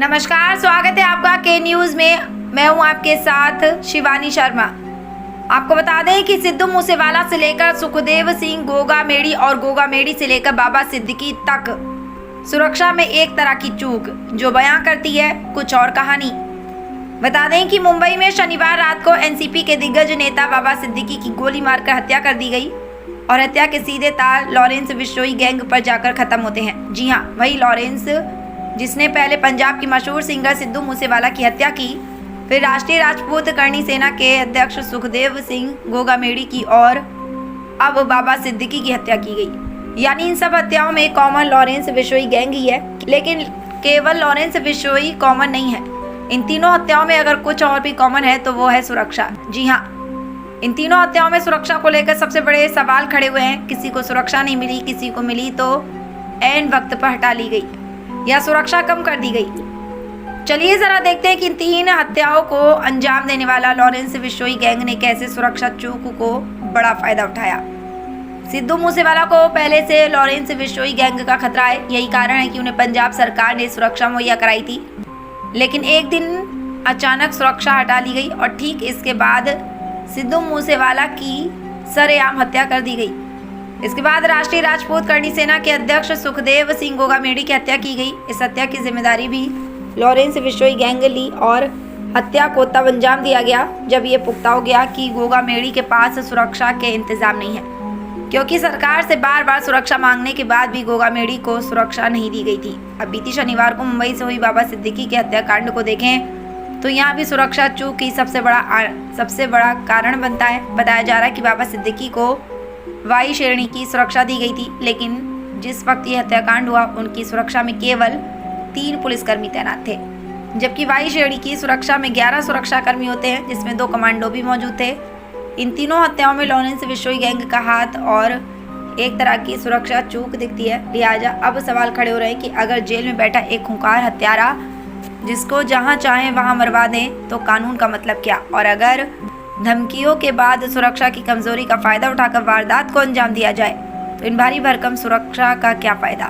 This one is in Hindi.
नमस्कार, स्वागत है आपका के न्यूज़ में। मैं हूं आपके साथ शिवानी शर्मा। आपको बता दें कि सिद्धू मूसेवाला से लेकर सुखदेव सिंह गोगामेड़ी और गोगामेड़ी से लेकर बाबा सिद्दीकी तक सुरक्षा में एक तरह की चूक जो बयां करती है कुछ और कहानी। बता दें कि मुंबई में शनिवार रात को एनसीपी के दिग्गज नेता बाबा सिद्दीकी की गोली मारकर हत्या कर दी गई और हत्या के सीधे तार लॉरेंस बिश्नोई गैंग पर जाकर खत्म होते हैं। जी हां, वही लॉरेंस जिसने पहले पंजाब की मशहूर सिंगर सिद्धू मूसेवाला की हत्या की, फिर राष्ट्रीय राजपूत करणी सेना के अध्यक्ष सुखदेव सिंह गोगामेड़ी की और अब बाबा सिद्दीकी की हत्या की गई। यानी इन सब हत्याओं में कॉमन लॉरेंस बिश्नोई गैंग ही है, लेकिन केवल लॉरेंस बिश्नोई कॉमन नहीं है। इन तीनों हत्याओं में अगर कुछ और भी कॉमन है तो वो है सुरक्षा। जी हाँ, इन तीनों हत्याओं में सुरक्षा को लेकर सबसे बड़े सवाल खड़े हुए हैं। किसी को सुरक्षा नहीं मिली, किसी को मिली तो ऐन वक्त पर हटा ली गई या सुरक्षा कम कर दी गई। चलिए जरा देखते हैं कि इन तीन हत्याओं को अंजाम देने वाला लॉरेंस बिश्नोई गैंग ने कैसे सुरक्षा चूक को बड़ा फायदा उठाया। सिद्धू मूसेवाला को पहले से लॉरेंस बिश्नोई गैंग का खतरा है। यही कारण है कि उन्हें पंजाब सरकार ने सुरक्षा मुहैया कराई थी, लेकिन एक दिन अचानक सुरक्षा हटा ली गई और ठीक इसके बाद सिद्धू मूसेवाला की सरेआम हत्या कर दी गई। इसके बाद राष्ट्रीय राजपूत करणी सेना के अध्यक्ष सुखदेव सिंह गोगामेड़ी की हत्या की गई। इस हत्या की जिम्मेदारी भी लॉरेंस बिश्नोई गैंग ली और हत्या को तब अंजाम दिया गया जब ये पुख्ता हो गया कि गोगामेड़ी के पास सुरक्षा के इंतजाम नहीं है, क्योंकि सरकार से बार बार सुरक्षा मांगने के बाद भी गोगामेड़ी को सुरक्षा नहीं दी गई थी। अब बीती शनिवार को मुंबई से हुई बाबा सिद्दीकी के हत्याकांड को देखें तो यहाँ भी सुरक्षा चूक की सबसे बड़ा कारण बनता है। बताया जा रहा है कि बाबा सिद्दीकी को वाई श्रेणी की सुरक्षा दी गई थी, लेकिन जिस वक्त ये हत्याकांड हुआ उनकी सुरक्षा में केवल 3 पुलिसकर्मी तैनात थे, जबकि वाई श्रेणी की सुरक्षा में 11 सुरक्षाकर्मी होते हैं, जिसमें 2 कमांडो भी मौजूद थे। इन तीनों हत्याओं में लॉरेंस बिश्नोई गैंग का हाथ और एक तरह की सुरक्षा चूक दिखती है। लिहाजा अब सवाल खड़े हो रहे हैं कि अगर जेल में बैठा एक खूंखार हत्यारा जिसको जहां चाहे वहां मरवा दें तो कानून का मतलब क्या, और अगर धमकियों के बाद सुरक्षा की कमजोरी का फायदा उठाकर वारदात को अंजाम दिया जाए तो इन भारी भरकम सुरक्षा का क्या फायदा।